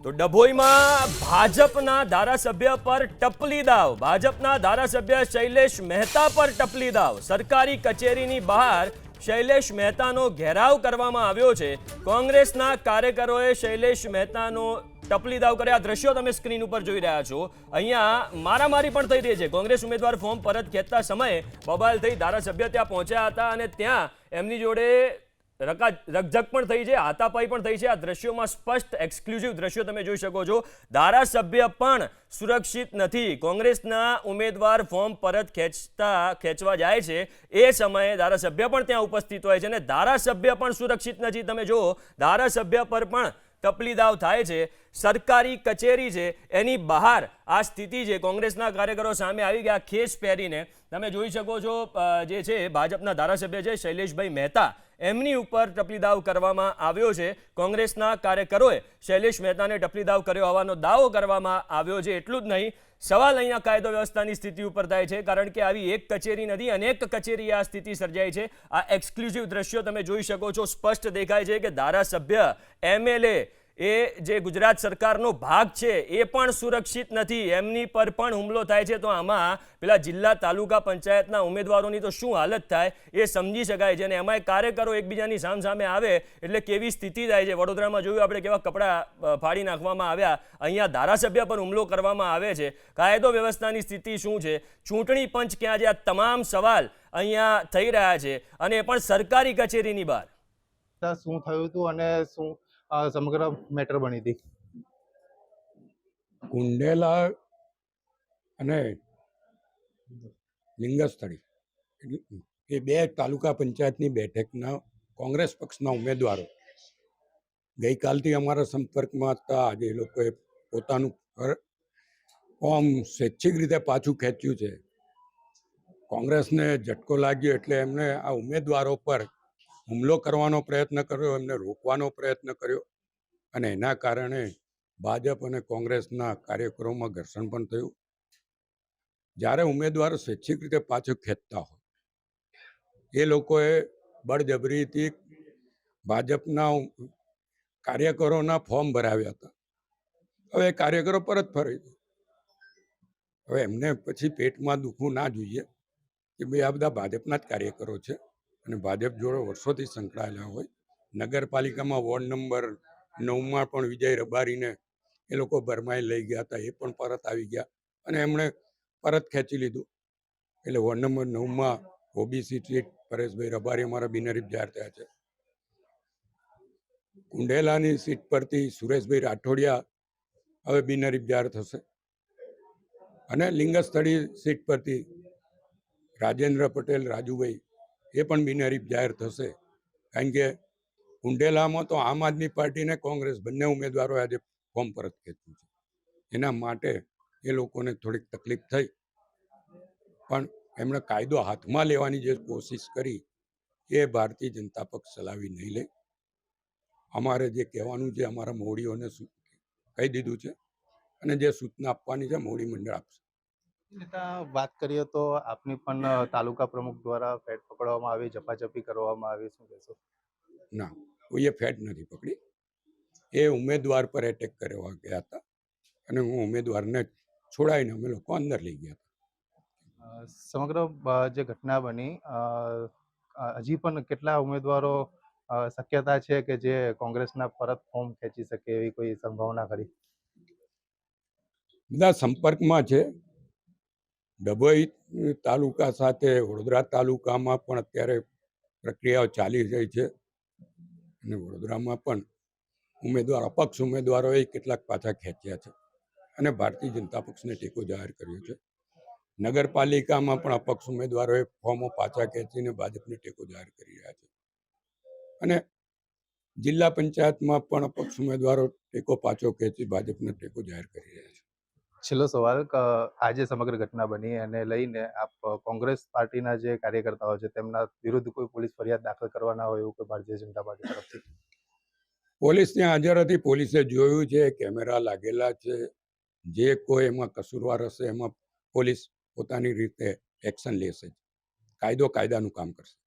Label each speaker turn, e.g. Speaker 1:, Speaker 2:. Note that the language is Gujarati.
Speaker 1: તો ડભોઈમાં ભાજપના ધારાસભ્ય પર ટપલી દાવ. ભાજપના ધારાસભ્ય શૈલેષ મહેતા પર ટપલી દાવ. સરકારી કચેરીની બહાર શૈલેષ મહેતાનો ઘેરાવ કરવામાં આવ્યો છે. કોંગ્રેસના કાર્યકરોએ શૈલેષ મહેતાનો ટપલી દાવ કર્યા. દ્રશ્યો તમે સ્ક્રીન ઉપર જોઈ રહ્યા છો. અહીંયા મારામારી પણ થઈ રહી છે. કોંગ્રેસ ઉમેદવાર ફોર્મ પરત ખેંચતા સમયે બબાલ થઈ ધારાસભ્ય ત્યાં પહોંચ્યા હતા અને ત્યાં એમની જોડે રકઝક પણ થઈ છે, હાથાપાઈ પણ થઈ છે. આ દ્રશ્યોમાં સ્પષ્ટ એક્સક્લુઝિવ દ્રશ્યો તમે જોઈ શકો છો. ધારાસભ્ય પણ સુરક્ષિત નથી. કોંગ્રેસના ઉમેદવાર ફોર્મ પરત ખેંચવા જાય છે એ સમયે ધારાસભ્ય પણ ત્યાં ઉપસ્થિત હોય છે અને ધારાસભ્ય પણ સુરક્ષિત નથી. તમે જુઓ, ધારાસભ્ય પર પણ ટપલી દાવ થાય છે. સરકારી કચેરી છે એની બહાર આ સ્થિતિ છે. કોંગ્રેસના કાર્યકરો સામે આવી ગયા ખેસ પહેરીને. તમે જોઈ શકો છો જે છે ભાજપના ધારાસભ્ય છે શૈલેષભાઈ મહેતા, એમની ઉપર ટપલી દાવ કરવામાં આવ્યો છે. કોંગ્રેસના કાર્યકરોએ શૈલેષ મહેતાને ટપલી દાવ કર્યો હોવાનો દાવો કરવામાં આવ્યો છે. એટલું જ નહીં, સવાલ અહીંયા કાયદો વ્યવસ્થાની સ્થિતિ ઉપર થાય છે, કારણ કે આવી એક કચેરી નથી, અનેક કચેરી આ સ્થિતિ સર્જાઈ છે. આ એક્સક્લુઝિવ દ્રશ્યો તમે જોઈ શકો છો. સ્પષ્ટ દેખાય છે કે ધારાસભ્ય, એમએલએ એ જે ગુજરાત સરકારનો ભાગ છે એ પણ સુરક્ષિત નથી. એમની પર પણ હુમલો થાય છે. તો આમાં પેલા જિલ્લા તાલુકા પંચાયતના ઉમેદવારોની તો શું હાલત થાય એ સમજી શકાય છે. અને એમાંય કાર્યકરો એકબીજાની સામે આવે એટલે કેવી સ્થિતિ થાય છે. વડોદરામાં જોયું આપણે કેવા કપડાં ફાડી નાખવામાં આવ્યા. અહીંયા ધારાસભ્ય પર હુમલો કરવામાં આવે છે. કાયદો વ્યવસ્થાની સ્થિતિ શું છે, ચૂંટણી પંચ ક્યાં છે, આ તમામ સવાલ અહીંયા થઈ રહ્યા છે અને એ પણ સરકારી કચેરીની બહાર.
Speaker 2: શું થયું હતું અને શું સમગ્ર મેટર બની હતી?
Speaker 3: કુંડેલા અને લિંગસ્થળી એ બે તાલુકા પંચાયતની બેઠકના કોંગ્રેસ પક્ષના ઉમેદવારો ગઈકાલથી અમારા સંપર્કમાં હતા. આજે એ લોકોએ પોતાનું ફોર્મ સ્વૈચ્છિક રીતે પાછું ખેંચ્યું છે. કોંગ્રેસને ઝટકો લાગ્યો એટલે એમણે આ ઉમેદવારો પર હુમલો કરવાનો પ્રયત્ન કર્યો, એમને રોકવાનો પ્રયત્ન કર્યો અને એના કારણે ભાજપ અને કોંગ્રેસના કાર્યકરોમાં ઘર્ષણ પણ થયું. જ્યારે ઉમેદવારો સ્વૈચ્છિક રીતે પાછું ખેંચતા હોય એ લોકોએ બળજબરીથી ભાજપના કાર્યકરોના ફોર્મ ભરાવ્યા હતા. હવે કાર્યકરો પરત ફરી. હવે એમને પછી પેટમાં દુખવું ના જોઈએ કે ભાઈ આ બધા ભાજપના જ કાર્યકરો છે અને ભાજપ જોડે વર્ષોથી સંકળાયેલા હોય. નગરપાલિકામાં વોર્ડ નંબર 9માં પણ વિજય રબારીને એ લોકો બરમાઈ લઈ ગયા હતા, એ પણ પરત આવી ગયા અને એમણે પરત ખેંચી લીધું. એટલે વોર્ડ નંબર 9માં ઓબીસી સીટ પરેશભાઈ રબારી અમારા બિનહરીફ જાહેર થયા છે. કુંડેલાની સીટ પરથી સુરેશભાઈ રાઠોડિયા હવે બિનહરીફ જાહેર થશે અને લિંગસ્થળી સીટ પરથી રાજેન્દ્ર પટેલ રાજુભાઈ એ પણ બિનહરીફ જાહેર થશે. કારણ કે કુંડેલામાં તો આમ આદમી પાર્ટી અને કોંગ્રેસ બંને ઉમેદવારોએ આજે ફોર્મ પરત ખેંચ્યું છે. એના માટે એ લોકોને થોડીક તકલીફ થઈ, પણ એમણે કાયદો હાથમાં લેવાની જે કોશિશ કરી એ ભારતીય જનતા પક્ષ ચલાવી નહીં લે. અમારે જે કહેવાનું છે અમારા મોવડીઓને કહી દીધું છે અને જે સૂચના આપવાની છે મોવડી મંડળ આપશે.
Speaker 2: વાત કરીએ તો આપની પણ તાલુકા પ્રમુખ દ્વારા ફેટ પકડવામાં આવી, ઝપાઝપી કરવામાં આવી, શું કહેશો?
Speaker 3: ના, કોઈએ ફેટ નથી પકડી. એ ઉમેદવાર પર એટેક કરવા ગયા હતા અને હું ઉમેદવારને છોડાવીને અમે લોકો અંદર લઈ ગયા હતા.
Speaker 2: સમગ્ર જે ઘટના બની, હજી પણ કેટલા ઉમેદવારો શક્યતા છે કે જે કોંગ્રેસના પરત ફોર્મ ખેંચી શકે એવી કોઈ સંભાવના ખરી?
Speaker 3: બધા સંપર્કમાં છે. ડભોઈ તાલુકા સાથે વડોદરા તાલુકામાં પણ અત્યારે પ્રક્રિયાઓ ચાલી રહી છે અને વડોદરામાં પણ અપક્ષ ઉમેદવારોએ કેટલાક પાછા ખેંચ્યા છે અને ભારતીય જનતા પક્ષને ટેકો જાહેર કર્યો છે. નગરપાલિકામાં પણ અપક્ષ ઉમેદવારોએ ફોર્મો પાછા ખેંચીને ભાજપને ટેકો જાહેર કરી રહ્યા છે અને જિલ્લા પંચાયતમાં પણ અપક્ષ ઉમેદવારો ટેકો પાછો ખેંચી ભાજપને ટેકો જાહેર કરી રહ્યા છે.
Speaker 2: છેલ્લો સવાલ, આજે સમગ્ર ઘટના બની અને લઈને આપ કોંગ્રેસ પાર્ટીના જે કાર્યકર્તાઓ છે તેમના વિરુદ્ધ કોઈ પોલીસ ફરિયાદ દાખલ કરવાના હોય એવું કોઈ ભારતીય જનતા પાર્ટી તરફથી?
Speaker 3: પોલીસ ત્યાં હાજર હતી. પોલીસે જોયું છે, કેમેરા લાગેલા છે. જે કોઈ એમાં કસૂરવાર હશે એમાં પોલીસ પોતાની રીતે એક્શન લેશે. કાયદો કાયદાનું કામ કરશે.